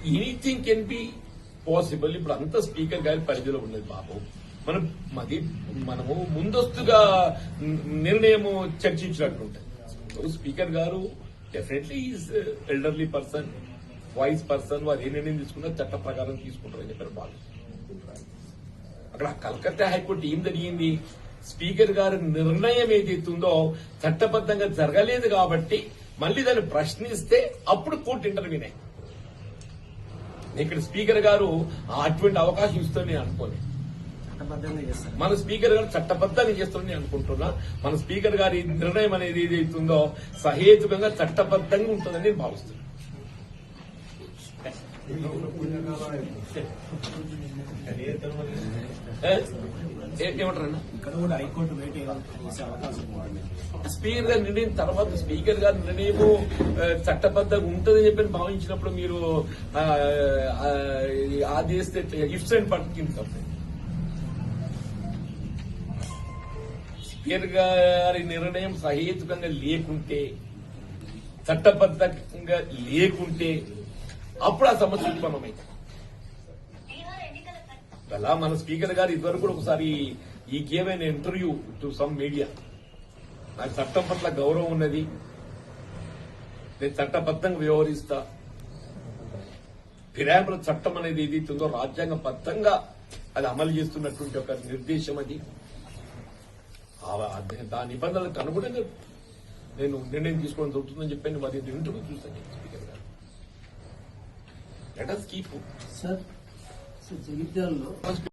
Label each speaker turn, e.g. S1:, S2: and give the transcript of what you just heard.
S1: Anything can be possible. ఇప్పుడు అంత speaker గారి పరిధిలో ఉన్నది బాబు. మనము ముందస్తుగా నిర్ణయము చర్చించినట్టుంటది. స్పీకర్ గారు definitely is elderly person, voice person. వారు ఏ నిర్ణయం తీసుకున్నా చట్ట ప్రకారం తీసుకుంటారని చెప్పారు బాగా. అక్కడ కలకత్తా హైకోర్టు ఏం జరిగింది, స్పీకర్ గారి నిర్ణయం ఏదైతుందో చట్టబద్దంగా జరగలేదు కాబట్టి మళ్ళీ దాన్ని ప్రశ్నిస్తే అప్పుడు కోర్టు ఇంటర్వ్యూనే. ఇక్కడ స్పీకర్ గారు అటువంటి అవకాశం ఇస్తారని నేను అనుకోలేదు. మన స్పీకర్ గారు చట్టబద్దంగా చేస్తారని అనుకుంటున్నా. మన స్పీకర్ గారి నిర్ణయం అనేది ఏదైతుందో సహేతుకంగా చట్టబద్దంగా ఉంటుందని నేను భావిస్తున్నాను. ఏమంటారన్నా, స్పీకర్ గారి నిర్ణయం తర్వాత స్పీకర్ గారి నిర్ణయము చట్టబద్దంగా ఉంటుందని చెప్పి భావించినప్పుడు మీరు ఆదేశిస్తే ఇఫ్స్ అండ్ పట్టింది తప్ప. స్పీకర్ గారి నిర్ణయం సహేతుకంగా లేకుంటే, చట్టబద్దంగా లేకుంటే అప్పుడు ఆ సమస్య ఉత్పన్నమైంది. అలా మన స్పీకర్ గారు ఇదివరకు కూడా ఒకసారి ఈ gave an interview to some media. నాకు చట్టం పట్ల గౌరవం ఉన్నది, నేను చట్టబద్దంగా వ్యవహరిస్తా, ఫిరాయింపుల చట్టం అనేది ఏదైతుందో రాజ్యాంగబద్దంగా అది అమలు చేస్తున్నటువంటి ఒక నిర్దేశం. అది దాని నిబంధనలకు అనుగుణంగా నేను నిర్ణయం తీసుకోవడం జరుగుతుందని చెప్పి మరి ఇంటర్వ్యూ చూస్తాను స్పీకర్ గారు. లెట్ us keep
S2: సార్ జగిత్యాలలో